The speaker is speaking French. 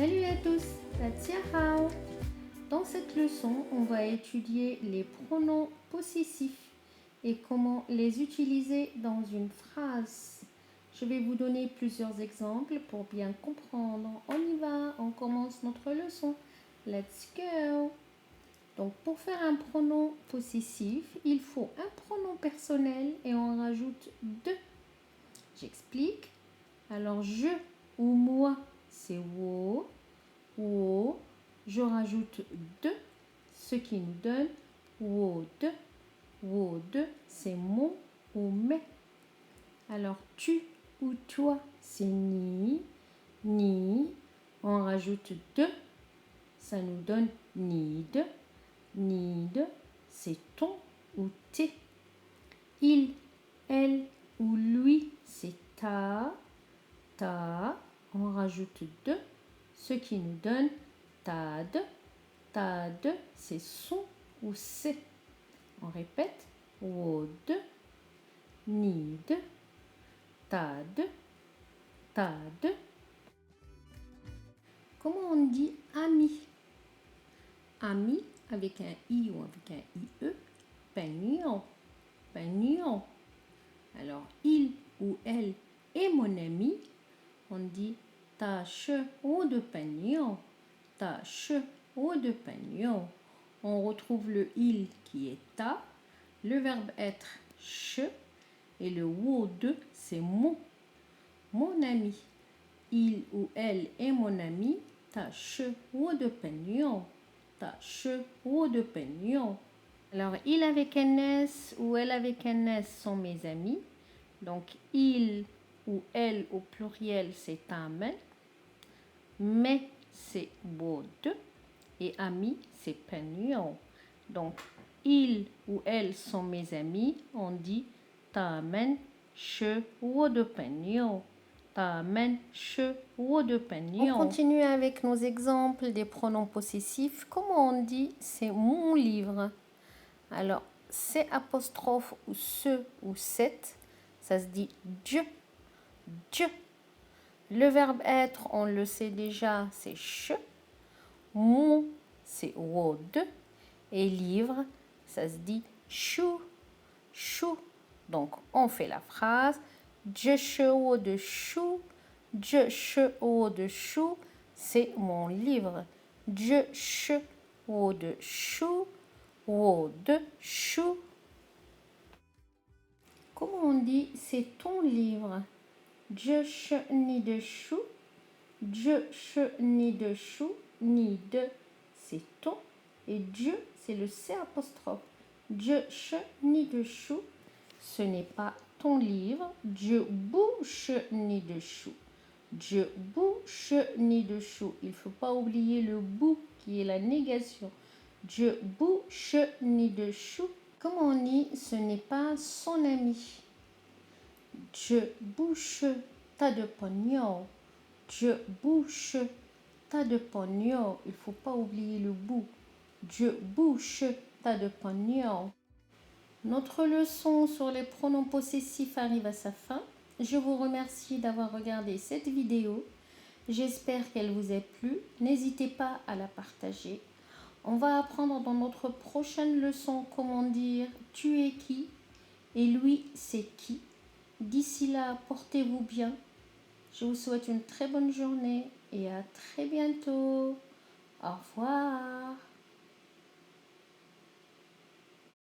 Salut à tous, Tatia Hao. Dans cette leçon, on va étudier les pronoms possessifs et comment les utiliser dans une phrase. Je vais vous donner plusieurs exemples pour bien comprendre. On y va, on commence notre leçon. Let's go. Donc pour faire un pronom possessif, il faut un pronom personnel et on rajoute deux. J'explique. Alors je ou moi, c'est wo. Wo. Je rajoute de, ce qui nous donne wo de. Wo de, c'est mon ou mes. Alors tu ou toi, c'est ni. Ni. On rajoute de, ça nous donne ni de. Ni de, c'est ton ou tes. Il, elle ou lui, c'est ta. Ta. On rajoute de, ce qui nous donne tad. Tad, c'est son ou c'est. On répète. Wod, need, tad, tad. Comment on dit ami? Ami avec un i ou avec un ie. Pagnon, pagnon. Alors il ou elle est mon ami. On dit tâche ou de pagnon. Tâche ou de pagnon. On retrouve le il qui est ta, le verbe être che et le wo de c'est mon. Mon ami. Il ou elle est mon ami. Tâche ou de pagnon. Tâche ou de pagnon. Alors il avec un s ou elle avec un s sont mes amis. Donc il ou elle au pluriel c'est tamen. Mais c'est wo de. Et ami, c'est pagnon. Donc, ils ou elles sont mes amis. On dit tamen che wo de pagnon. Tamen che wo de pagnon. On continue avec nos exemples des pronoms possessifs. Comment on dit c'est mon livre? Alors, c'est apostrophe ou ce ou cette, ça se dit je. Je. Le verbe être, on le sait déjà, c'est che. Mon, c'est wod. Et livre, ça se dit chou. Chou. Donc, on fait la phrase. Je che de chou. Je che de chou. C'est mon livre. Je che de chou. De chou. Comment on dit c'est ton livre? Je che ni de chou. Je che ni de chou. Ni de, c'est ton. Et Dieu, c'est le C apostrophe. Je che ni de chou. Ce n'est pas ton livre. Je bouche ni de chou. Je bouche ni de chou. Il ne faut pas oublier le bout qui est la négation. Je bouche ni de chou. Comment on dit ce n'est pas son ami? Je bouche tas de pognon. Je bouche tas de pognon. Il ne faut pas oublier le bout. Je bouche tas de pognon. Notre leçon sur les pronoms possessifs arrive à sa fin. Je vous remercie d'avoir regardé cette vidéo. J'espère qu'elle vous a plu. N'hésitez pas à la partager. On va apprendre dans notre prochaine leçon comment dire tu es qui et lui c'est qui. D'ici là, portez-vous bien. Je vous souhaite une très bonne journée et à très bientôt. Au revoir.